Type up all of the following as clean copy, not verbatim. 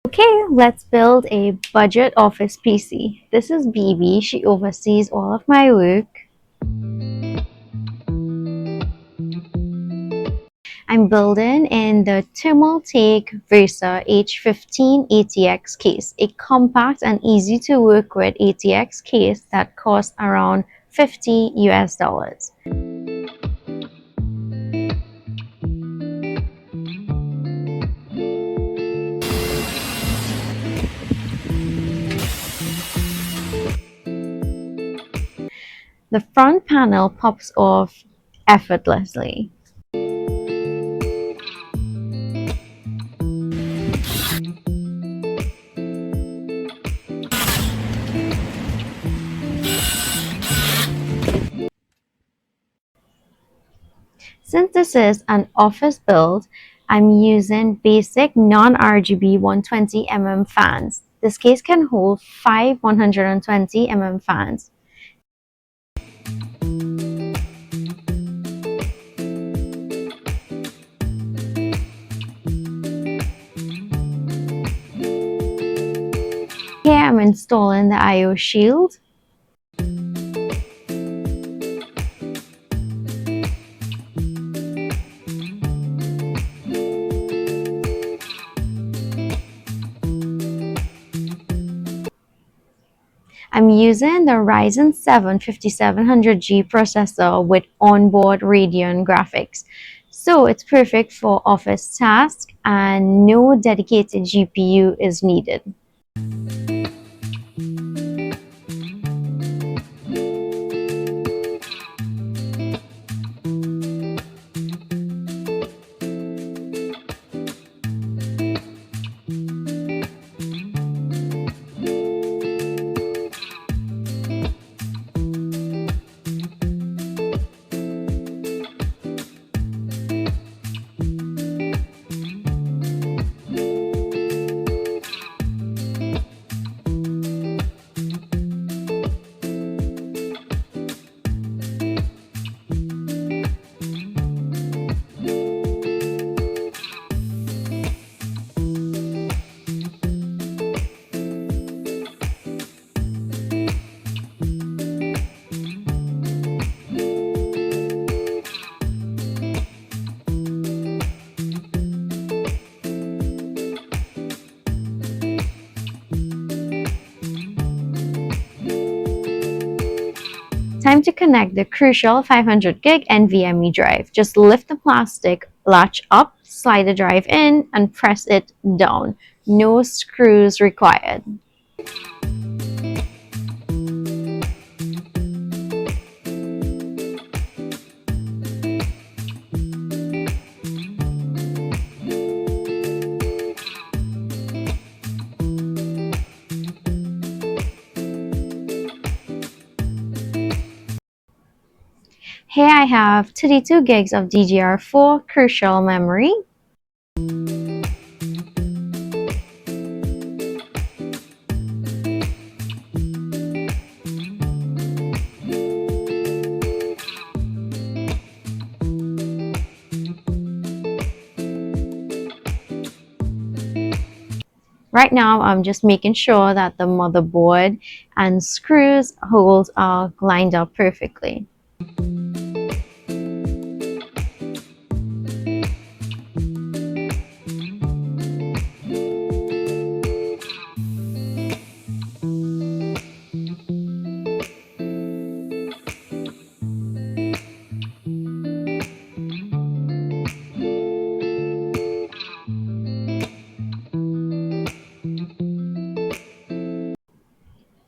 Okay, let's build a budget office PC. This is BB. She oversees all of my work. I'm building in the Thermaltake Versa H15 ATX case, a compact and easy to work with ATX case that costs around $50 US. The front panel pops off effortlessly. Since this is an office build, I'm using basic non-RGB 120mm fans. This case can hold 5 120mm fans. Here I'm installing the I/O shield. I'm using the Ryzen 7 5700G processor with onboard Radeon graphics. So it's perfect for office tasks and no dedicated GPU is needed. Time to connect the crucial 500 gig NVMe drive. Just lift the plastic latch up, slide the drive in, and press it down. No screws required. Here I have 32 gigs of DDR4 crucial memory. Right now, I'm just making sure that the motherboard and screws holes are lined up perfectly.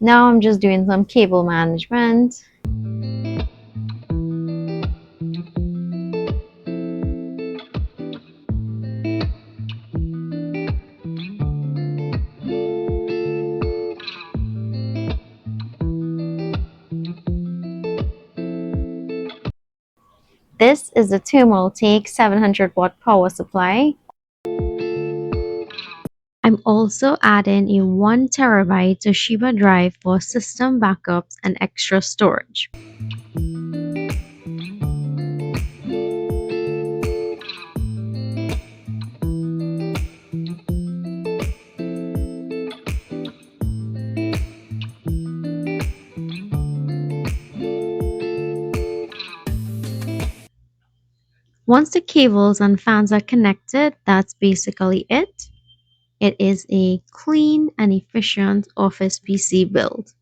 Now I'm just doing some cable management. This is the Thermaltake 700 watt power supply. I'm also adding a 1 terabyte Toshiba drive for system backups and extra storage. Once the cables and fans are connected, that's basically it. It is a clean and efficient office PC build.